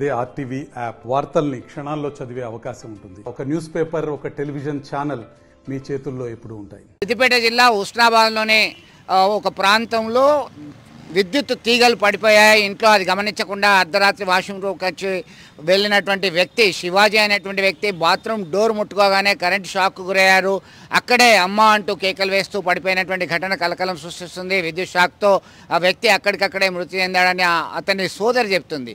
అదే RTV app వార్తల్ని క్షణాల్లో చదివే అవకాశం ఉంటుంది. ఒక న్యూస్ పేపర్, ఒక టెలివిజన్ ఛానల్ మీ చేతుల్లో ఎప్పుడూ ఉంటాయి. సిద్దిపేట జిల్లా హుస్నాబాద్లోనే ఒక ప్రాంతంలో విద్యుత్ తీగలు పడిపోయాయి. ఇంట్లో అది గమనించకుండా అర్ధరాత్రి వాష్రూమ్కి వచ్చి వెళ్ళినటువంటి వ్యక్తి శివాజీ అనేటువంటి వ్యక్తి బాత్రూమ్ డోర్ ముట్టుకోగానే కరెంటు షాక్కు గురయ్యారు. అక్కడే అమ్మ అంటూ కేకలు వేస్తూ పడిపోయినటువంటి ఘటన కలకలం సృష్టిస్తుంది. విద్యుత్ షాక్తో ఆ వ్యక్తి అక్కడికక్కడే మృతి చెందాడని అతని సోదరి చెప్తుంది.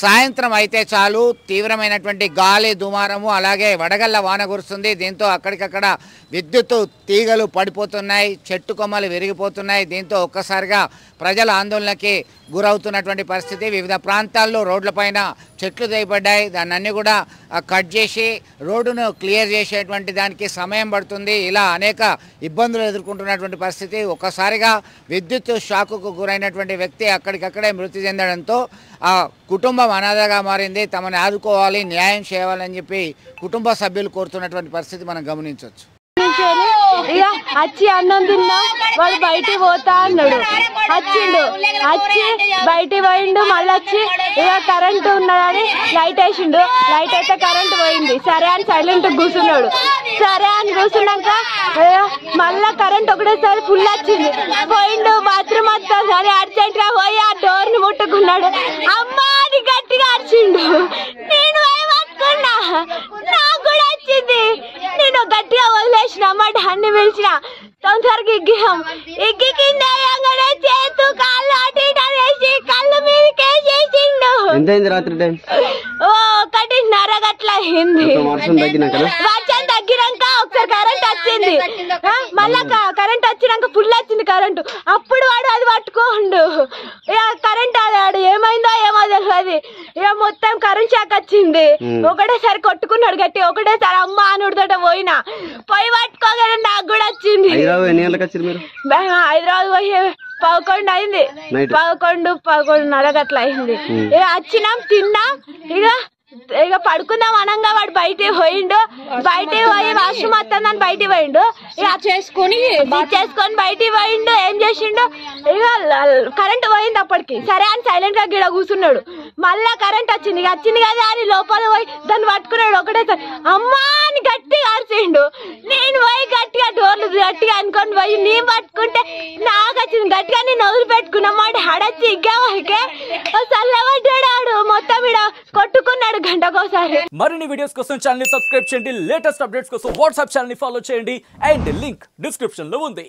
సాయంత్రం అయితే చాలు తీవ్రమైనటువంటి గాలి దుమారము అలాగే వడగళ్ల వాన కురుస్తుంది. దీంతో అక్కడికక్కడ విద్యుత్ తీగలు పడిపోతున్నాయి, చెట్టు కొమ్మలు విరిగిపోతున్నాయి. దీంతో ఒక్కసారిగా ప్రజల ఆందోళనకి గురవుతున్నటువంటి పరిస్థితి. వివిధ ప్రాంతాల్లో రోడ్లపైన చెట్లు తెగిపడ్డాయి. దాన్ని అన్నీ కూడా కట్ చేసి రోడ్డును క్లియర్ చేసేటువంటి దానికి సమయం పడుతుంది. ఇలా అనేక ఇబ్బందులు ఎదుర్కొంటున్నటువంటి పరిస్థితి. ఒక్కసారిగా విద్యుత్ షాకుకు గురైనటువంటి వ్యక్తి అక్కడికక్కడే మృతి చెందడంతో ఆ కుటుంబం అనాథగా మారింది. తమని ఆదుకోవాలి, న్యాయం చేయాలని చెప్పి కుటుంబ సభ్యులు కోరుతున్నటువంటి పరిస్థితి మనం గమనించవచ్చు. ఇక వచ్చి అన్నం తిన్నా వాడు బయటికి పోతా అన్నాడు. వచ్చిండు, వచ్చి బయటికి పోయిండు. మళ్ళీ వచ్చి ఇక కరెంట్ ఉన్నదని లైట్ వేసిండు. లైట్ అయితే కరెంట్ పోయింది. సరే అని సైలెంట్ కూర్చున్నాడు. సరే అని కూర్చున్నాక మళ్ళా కరెంట్ ఒకటేసారి ఫుల్ వచ్చింది. పోయిండు బాత్రూమ్ వస్తుంది అని అర్జెంట్ గా పోయి ఆ డోర్ ని ముట్టుకున్నాడు. అమ్మా అని గట్టిగా అరిచిండు. నేను ఏమనుకున్నా, నాకు కూడా వచ్చింది. నేను గట్టిగా వదిలేసిన అమ్మాట అన్ని పిలిచిన తొందరగా ఎగ్గి కింద చేతు కాళ్ళు అటు ఇటు అనేసి కళ్ళు మీదకేసేసిండు. రాత్రి టైం 1:30 గట్ల అయింది. వర్షం తగ్గినాక ఒకసారి కరెంట్ వచ్చింది. మళ్ళా కరెంట్ వచ్చినాక ఫుల్ వచ్చింది కరెంటు. అప్పుడు వాడు అది పట్టుకోండు. ఇక కరెంట్ ఆడాడు. ఏమైందో ఏమో తెలియదు. ఇక మొత్తం కరెంట్ షాక్ వచ్చింది. ఒకటేసారి కొట్టుకున్నాడు గట్టి. ఒకటేసారి అమ్మ అనుడితో పోయినా పోయి పట్టుకోగానే నాకు కూడా వచ్చింది. హైదరాబాద్ పోయి 11 అయింది. 11:30 గట్ల అయింది. ఇక వచ్చినాం, తిన్నాం. ఇక పడుకుందాం అనంగా వాడు బయటికి పోయిండు. బయటికి పోయి వాష్రూమ్ వస్తుందని బయటికి పోయిండు. చేసుకొని బయటికి పోయిండు. ఏం చేసిండు, ఇక కరెంట్ పోయింది అప్పటికి. సరే అని సైలెంట్ గా గిడ కూర్చున్నాడు. మళ్ళా కరెంట్ వచ్చింది. వచ్చింది కదా అని లోపల పోయి దాన్ని పట్టుకున్నాడు. ఒకటేసారి అమ్మా అని గట్టిగా అరిచిండు. నేను పోయి గట్టిగా డోర్లు గట్టిగా అనుకొని పోయి నీ పట్టుకుంటే నాకు వచ్చింది. గట్టిగా నేను వదిలిపెట్టుకున్నా. మాట హడచ్చి ఇగ్గాకే చల్లబడ్డాడు. మొత్తం ఇడ కొట్టుకున్నాడు గంటకోసారి. మరిన్ని వీడియోస్ కోసం ఛానల్ ని సబ్స్క్రైబ్ చేయండి. లేటెస్ట్ అప్డేట్స్ కోసం వాట్సాప్ ఛానల్ ని ఫాలో చేయండి. అండ్ లింక్ డిస్క్రిప్షన్ లో ఉంది.